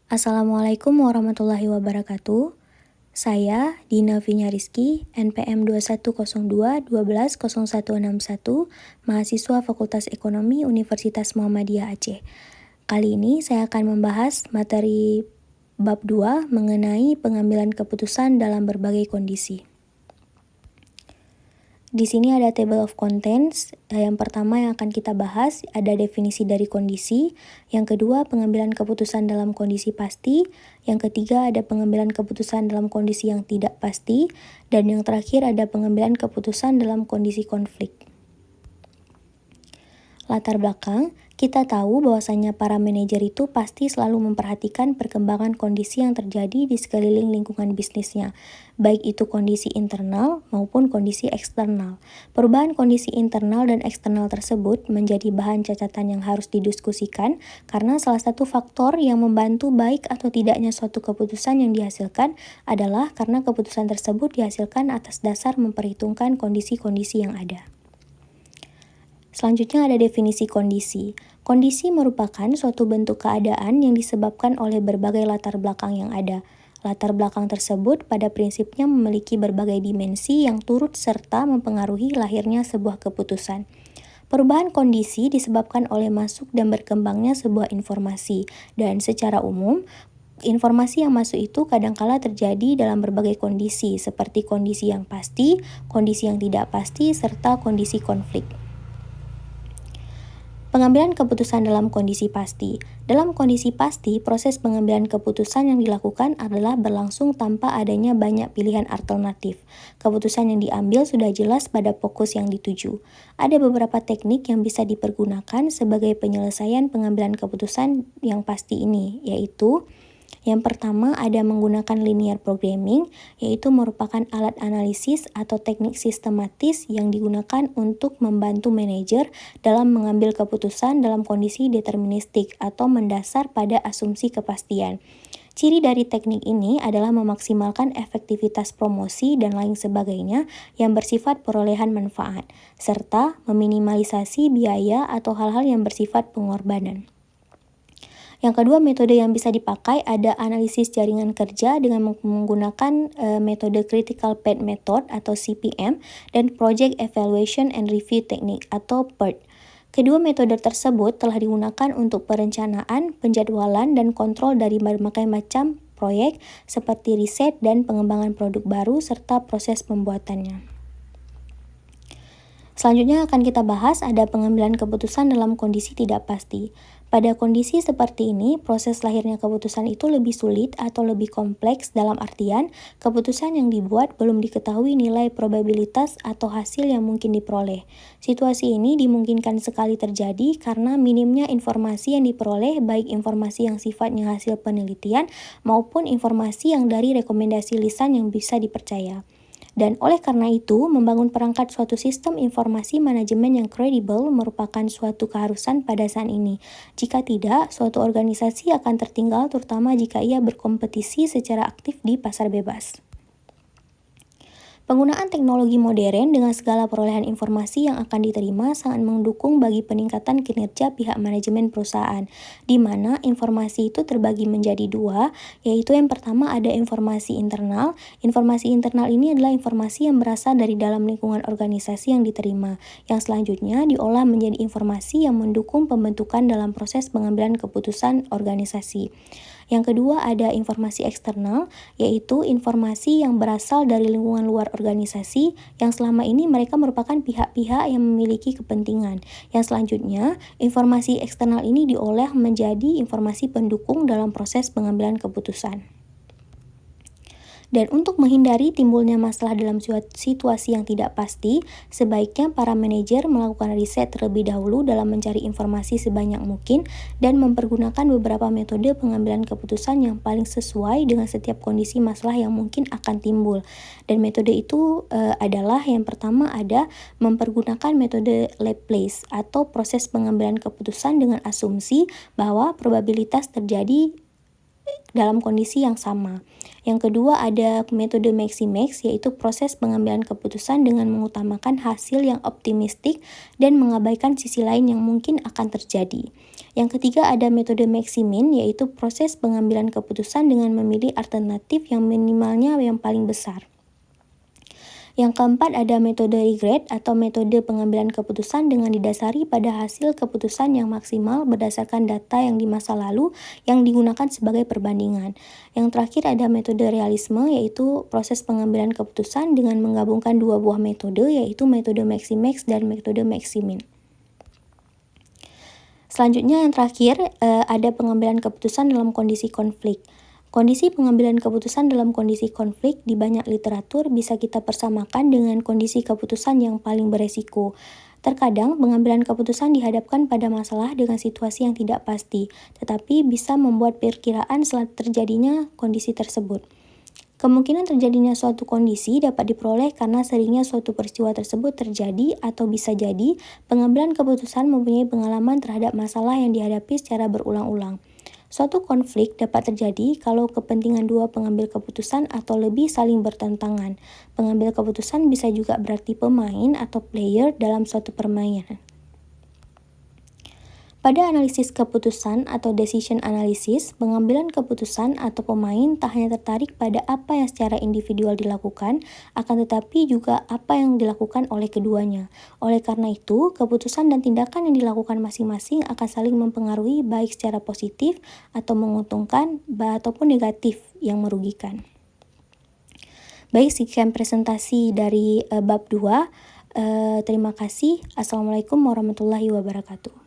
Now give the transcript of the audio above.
Assalamualaikum warahmatullahi wabarakatuh. Saya Dina Vinya Rizky, NPM 2102-120161, mahasiswa Fakultas Ekonomi Universitas Muhammadiyah Aceh. Kali ini saya akan membahas materi bab 2 mengenai pengambilan keputusan dalam berbagai kondisi. Di sini ada table of contents. Yang pertama yang akan kita bahas ada definisi dari kondisi. Yang kedua, pengambilan keputusan dalam kondisi pasti. Yang ketiga, ada pengambilan keputusan dalam kondisi yang tidak pasti. Dan yang terakhir, ada pengambilan keputusan dalam kondisi konflik. Latar belakang, kita tahu bahwasanya para manajer itu pasti selalu memperhatikan perkembangan kondisi yang terjadi di sekeliling lingkungan bisnisnya, baik itu kondisi internal maupun kondisi eksternal. Perubahan kondisi internal dan eksternal tersebut menjadi bahan catatan yang harus didiskusikan karena salah satu faktor yang membantu baik atau tidaknya suatu keputusan yang dihasilkan adalah karena keputusan tersebut dihasilkan atas dasar memperhitungkan kondisi-kondisi yang ada. Selanjutnya ada definisi kondisi. Kondisi merupakan suatu bentuk keadaan yang disebabkan oleh berbagai latar belakang yang ada. Latar belakang tersebut pada prinsipnya memiliki berbagai dimensi yang turut serta mempengaruhi lahirnya sebuah keputusan. Perubahan kondisi disebabkan oleh masuk dan berkembangnya sebuah informasi, dan secara umum, informasi yang masuk itu kadangkala terjadi dalam berbagai kondisi, seperti kondisi yang pasti, kondisi yang tidak pasti, serta kondisi konflik. Pengambilan keputusan dalam kondisi pasti. Dalam kondisi pasti, proses pengambilan keputusan yang dilakukan adalah berlangsung tanpa adanya banyak pilihan alternatif. Keputusan yang diambil sudah jelas pada fokus yang dituju. Ada beberapa teknik yang bisa dipergunakan sebagai penyelesaian pengambilan keputusan yang pasti ini, yaitu yang pertama ada menggunakan linear programming, yaitu merupakan alat analisis atau teknik sistematis yang digunakan untuk membantu manajer dalam mengambil keputusan dalam kondisi deterministik atau mendasar pada asumsi kepastian. Ciri dari teknik ini adalah memaksimalkan efektivitas promosi dan lain sebagainya yang bersifat perolehan manfaat, serta meminimalisasi biaya atau hal-hal yang bersifat pengorbanan. Yang kedua, metode yang bisa dipakai ada analisis jaringan kerja dengan menggunakan metode Critical Path Method atau CPM dan Project Evaluation and Review Technique atau PERT. Kedua metode tersebut telah digunakan untuk perencanaan, penjadwalan, dan kontrol dari berbagai macam proyek seperti riset dan pengembangan produk baru serta proses pembuatannya. Selanjutnya akan kita bahas ada pengambilan keputusan dalam kondisi tidak pasti. Pada kondisi seperti ini, proses lahirnya keputusan itu lebih sulit atau lebih kompleks dalam artian keputusan yang dibuat belum diketahui nilai probabilitas atau hasil yang mungkin diperoleh. Situasi ini dimungkinkan sekali terjadi karena minimnya informasi yang diperoleh, baik informasi yang sifatnya hasil penelitian maupun informasi yang dari rekomendasi lisan yang bisa dipercaya. Dan oleh karena itu, membangun perangkat suatu sistem informasi manajemen yang kredibel merupakan suatu keharusan pada saat ini. Jika tidak, suatu organisasi akan tertinggal terutama jika ia berkompetisi secara aktif di pasar bebas. Penggunaan teknologi modern dengan segala perolehan informasi yang akan diterima sangat mendukung bagi peningkatan kinerja pihak manajemen perusahaan, di mana informasi itu terbagi menjadi dua, yaitu yang pertama ada informasi internal. Informasi internal ini adalah informasi yang berasal dari dalam lingkungan organisasi yang diterima, yang selanjutnya diolah menjadi informasi yang mendukung pembentukan dalam proses pengambilan keputusan organisasi. Yang kedua ada informasi eksternal, yaitu informasi yang berasal dari lingkungan luar organisasi yang selama ini mereka merupakan pihak-pihak yang memiliki kepentingan. Yang selanjutnya, informasi eksternal ini diolah menjadi informasi pendukung dalam proses pengambilan keputusan. Dan untuk menghindari timbulnya masalah dalam situasi yang tidak pasti, sebaiknya para manajer melakukan riset terlebih dahulu dalam mencari informasi sebanyak mungkin dan mempergunakan beberapa metode pengambilan keputusan yang paling sesuai dengan setiap kondisi masalah yang mungkin akan timbul. Dan metode itu adalah yang pertama ada mempergunakan metode Laplace atau proses pengambilan keputusan dengan asumsi bahwa probabilitas terjadi dalam kondisi yang sama. Yang kedua ada metode Maximex, yaitu proses pengambilan keputusan dengan mengutamakan hasil yang optimistik dan mengabaikan sisi lain yang mungkin akan terjadi. Yang ketiga ada metode Maximin, yaitu proses pengambilan keputusan dengan memilih alternatif yang minimalnya yang paling besar. Yang keempat ada metode regret atau metode pengambilan keputusan dengan didasari pada hasil keputusan yang maksimal berdasarkan data yang di masa lalu yang digunakan sebagai perbandingan. Yang terakhir ada metode realisme, yaitu proses pengambilan keputusan dengan menggabungkan dua buah metode, yaitu metode Maximex dan metode Maximin. Selanjutnya yang terakhir ada pengambilan keputusan dalam kondisi konflik. Kondisi pengambilan keputusan dalam kondisi konflik di banyak literatur bisa kita persamakan dengan kondisi keputusan yang paling beresiko. Terkadang pengambilan keputusan dihadapkan pada masalah dengan situasi yang tidak pasti, tetapi bisa membuat perkiraan setelah terjadinya kondisi tersebut. Kemungkinan terjadinya suatu kondisi dapat diperoleh karena seringnya suatu peristiwa tersebut terjadi atau bisa jadi pengambilan keputusan mempunyai pengalaman terhadap masalah yang dihadapi secara berulang-ulang. Suatu konflik dapat terjadi kalau kepentingan dua pengambil keputusan atau lebih saling bertentangan. Pengambil keputusan bisa juga berarti pemain atau player dalam suatu permainan. Pada analisis keputusan atau decision analysis, pengambilan keputusan atau pemain tak hanya tertarik pada apa yang secara individual dilakukan, akan tetapi juga apa yang dilakukan oleh keduanya. Oleh karena itu, keputusan dan tindakan yang dilakukan masing-masing akan saling mempengaruhi baik secara positif atau menguntungkan ataupun negatif yang merugikan. Baik, sekian presentasi dari bab 2. Terima kasih. Assalamualaikum warahmatullahi wabarakatuh.